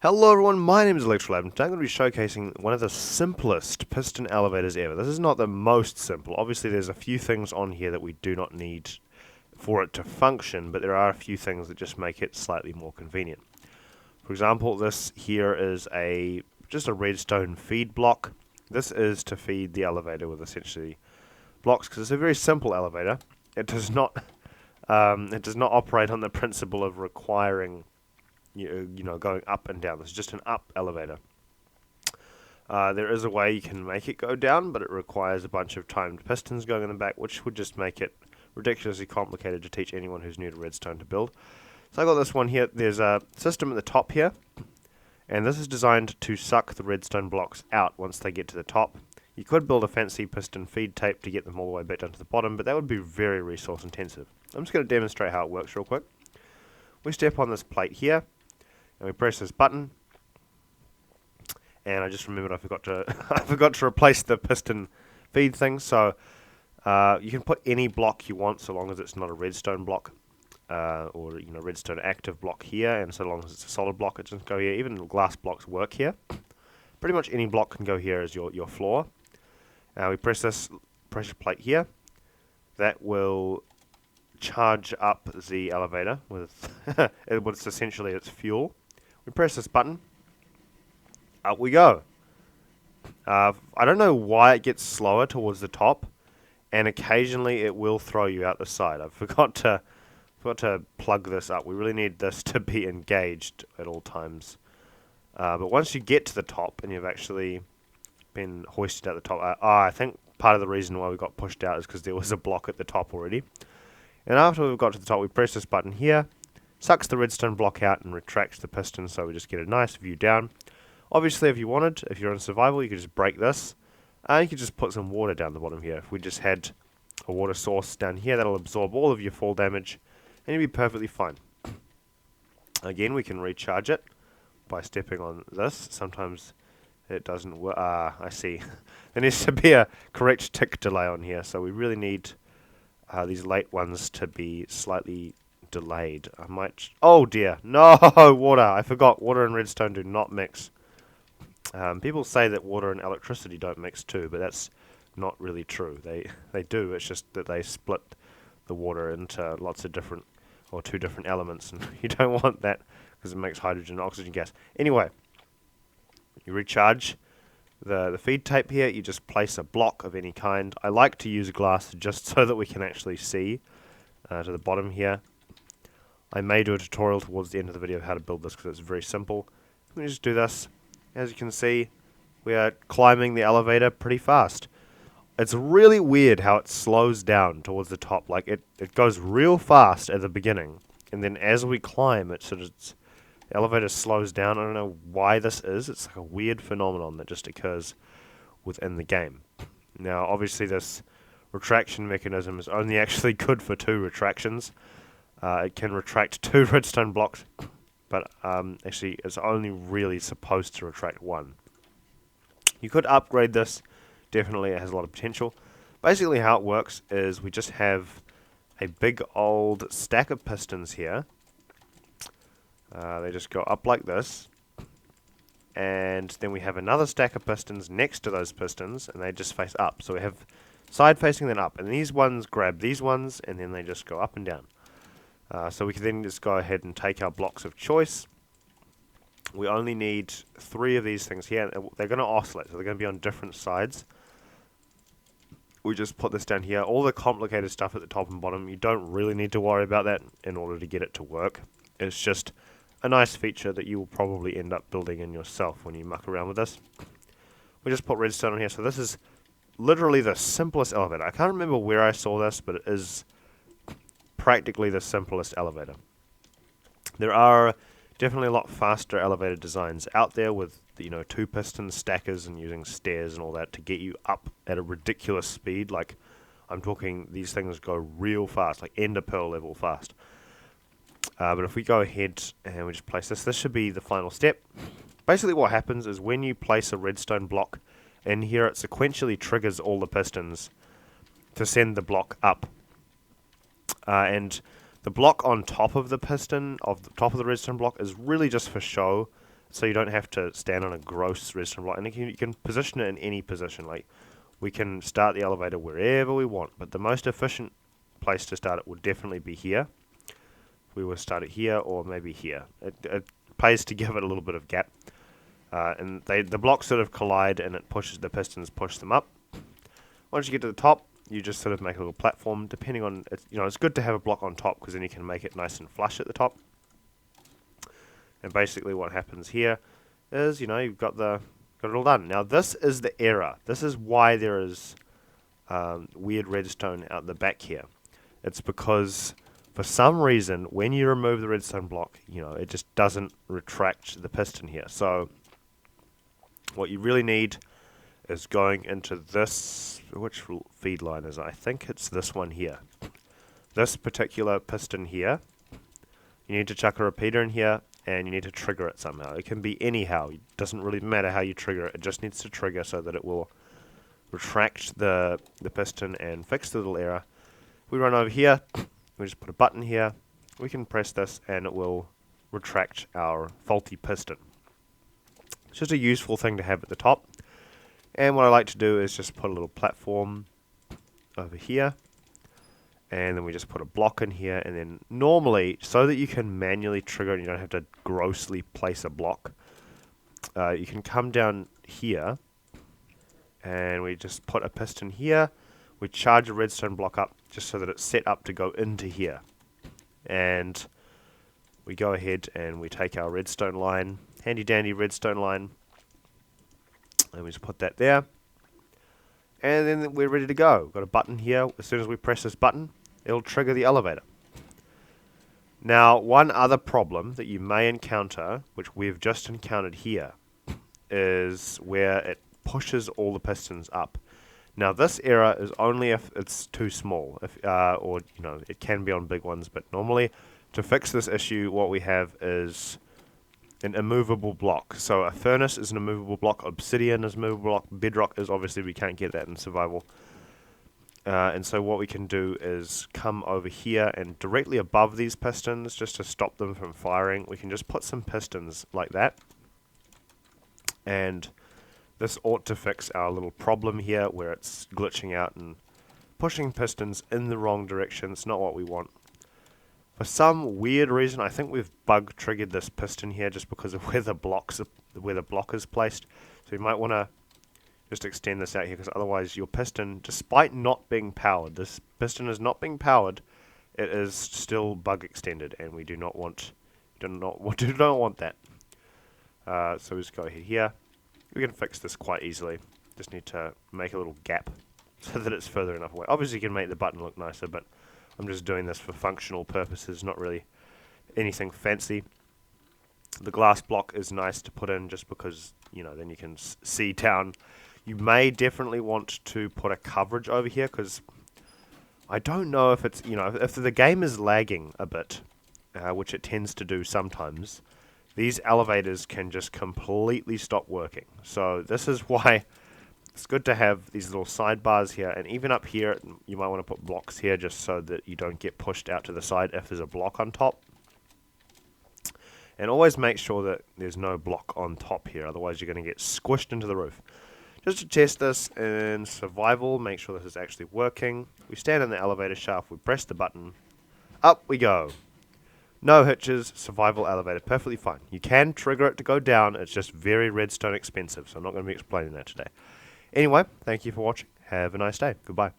Hello everyone, my name is Olectralab, and today I'm going to be showcasing one of the simplest piston elevators ever. This is not the most simple. Obviously there's a few things on here that we do not need for it to function, but there are a few things that just make it slightly more convenient. For example, this here is just a redstone feed block. This is to feed the elevator with essentially blocks, because it's a very simple elevator. It does not operate on the principle of requiring going up and down. This is just an up elevator. There is a way you can make it go down, but it requires a bunch of timed pistons going in the back, which would just make it ridiculously complicated to teach anyone who's new to redstone to build. So I got this one here. There's a system at the top here, and this is designed to suck the redstone blocks out once they get to the top. You could build a fancy piston feed tape to get them all the way back down to the bottom, but that would be very resource intensive. I'm just going to demonstrate how it works real quick. We step on this plate here, and we press this button, and I just remembered I forgot to I forgot to replace the piston feed thing. So you can put any block you want, so long as it's not a redstone block or redstone active block here, and so long as it's a solid block, it just go here. Even glass blocks work here. Pretty much any block can go here as your floor. We press this pressure plate here. That will charge up the elevator with what's essentially its fuel. We press this button, up we go. I don't know why it gets slower towards the top, and occasionally it will throw you out the side. I forgot to plug this up. We really need this to be engaged at all times. But once you get to the top and you've actually been hoisted at the top, I think part of the reason why we got pushed out is because there was a block at the top already. And after we've got to the top, we press this button here. Sucks the redstone block out and retracts the piston, so we just get a nice view down. Obviously, if you're in survival, you could just break this, and you could just put some water down the bottom here. If we just had a water source down here, that'll absorb all of your fall damage, and you'll be perfectly fine. Again, we can recharge it by stepping on this. Sometimes it doesn't work. I see. There needs to be a correct tick delay on here, so we really need these late ones to be slightly delayed. Oh dear, no, water. I forgot, water and redstone do not mix. People say that water and electricity don't mix too, but that's not really true. They do, it's just that they split the water into lots of different, or two different elements, and you don't want that because it makes hydrogen and oxygen gas. Anyway, you recharge the feed tape here. You just place a block of any kind. I like to use glass just so that we can actually see to the bottom here. I may do a tutorial towards the end of the video of how to build this because it's very simple. Let me just do this. As you can see, we are climbing the elevator pretty fast. It's really weird how it slows down towards the top. Like it goes real fast at the beginning, and then as we climb, the elevator slows down. I don't know why this is. It's like a weird phenomenon that just occurs within the game. Now, obviously, this retraction mechanism is only actually good for 2 retractions. It can retract 2 redstone blocks, but actually it's only really supposed to retract 1. You could upgrade this. Definitely, it has a lot of potential. Basically, how it works is we just have a big old stack of pistons here. They just go up like this, and then we have another stack of pistons next to those pistons, and they just face up. So we have side facing, then up, and these ones grab these ones, and then they just go up and down. So we can then just go ahead and take our blocks of choice. We only need 3 of these things here. They're going to oscillate, so they're going to be on different sides. We just put this down here. All the complicated stuff at the top and bottom, you don't really need to worry about that in order to get it to work. It's just a nice feature that you will probably end up building in yourself when you muck around with this. We just put redstone on here, so this is literally the simplest elevator. I can't remember where I saw this, but it is practically the simplest elevator. There are definitely a lot faster elevator designs out there with 2 piston stackers and using stairs and all that to get you up at a ridiculous speed. Like, I'm talking, these things go real fast, like ender pearl level fast. But if we go ahead and we just place this should be the final step. Basically what happens is when you place a redstone block in here, it sequentially triggers all the pistons to send the block up. And the block on top of the piston, of the top of the redstone block, is really just for show. so you don't have to stand on a gross redstone block, and you can position it in any position. Like, we can start the elevator wherever we want, but the most efficient place to start it would definitely be here. We will start it here or maybe here. It pays to give it a little bit of gap, and the blocks sort of collide, and it pushes the pistons, push them up. Once you get to the top, you just sort of make a little platform. Depending on it's good to have a block on top because then you can make it nice and flush at the top. And basically, what happens here is you've got it all done. Now this is the error. This is why there is weird redstone out the back here. It's because for some reason, when you remove the redstone block, it just doesn't retract the piston here. So what you really need is going into this, which feed line is it? I think it's this one here. This particular piston here. You need to chuck a repeater in here, and you need to trigger it somehow. It can be anyhow. It doesn't really matter how you trigger it. It just needs to trigger so that it will retract the piston and fix the little error. We run over here. We just put a button here. We can press this, and it will retract our faulty piston. It's just a useful thing to have at the top. And what I like to do is just put a little platform over here. And then we just put a block in here. And then normally, so that you can manually trigger and you don't have to grossly place a block, you can come down here. And we just put a piston here. We charge a redstone block up just so that it's set up to go into here. And we go ahead and we take our redstone line, handy dandy redstone line, and we just put that there. And then we're ready to go. Got a button here. As soon as we press this button, it'll trigger the elevator. Now, one other problem that you may encounter, which we've just encountered here, is where it pushes all the pistons up. Now, this error is only if it's too small, or it can be on big ones. But normally, to fix this issue, what we have is an immovable block. So a furnace is an immovable block, obsidian is a movable block, bedrock is obviously we can't get that in survival. And so what we can do is come over here and directly above these pistons, just to stop them from firing, we can just put some pistons like that. And this ought to fix our little problem here where it's glitching out and pushing pistons in the wrong direction. It's not what we want. For some weird reason, I think we've bug triggered this piston here just because of where the block is placed. So you might want to just extend this out here, because otherwise your piston, despite not being powered, this piston is not being powered, it is still bug extended, and we do not want that. So we just go ahead here. We can fix this quite easily. Just need to make a little gap so that it's further enough away. Obviously you can make the button look nicer, but I'm just doing this for functional purposes, not really anything fancy. The glass block is nice to put in just because, then you can see down. You may definitely want to put a coverage over here, because I don't know if it's, if the game is lagging a bit, which it tends to do sometimes, these elevators can just completely stop working. So this is why it's good to have these little sidebars here, and even up here you might want to put blocks here just so that you don't get pushed out to the side if there's a block on top. And always make sure that there's no block on top here, otherwise you're going to get squished into the roof. Just to test this in survival, make sure this is actually working. We stand in the elevator shaft, we press the button, up we go. No hitches, survival elevator, perfectly fine. You can trigger it to go down, it's just very redstone expensive, so I'm not going to be explaining that today. Anyway, thank you for watching. Have a nice day. Goodbye.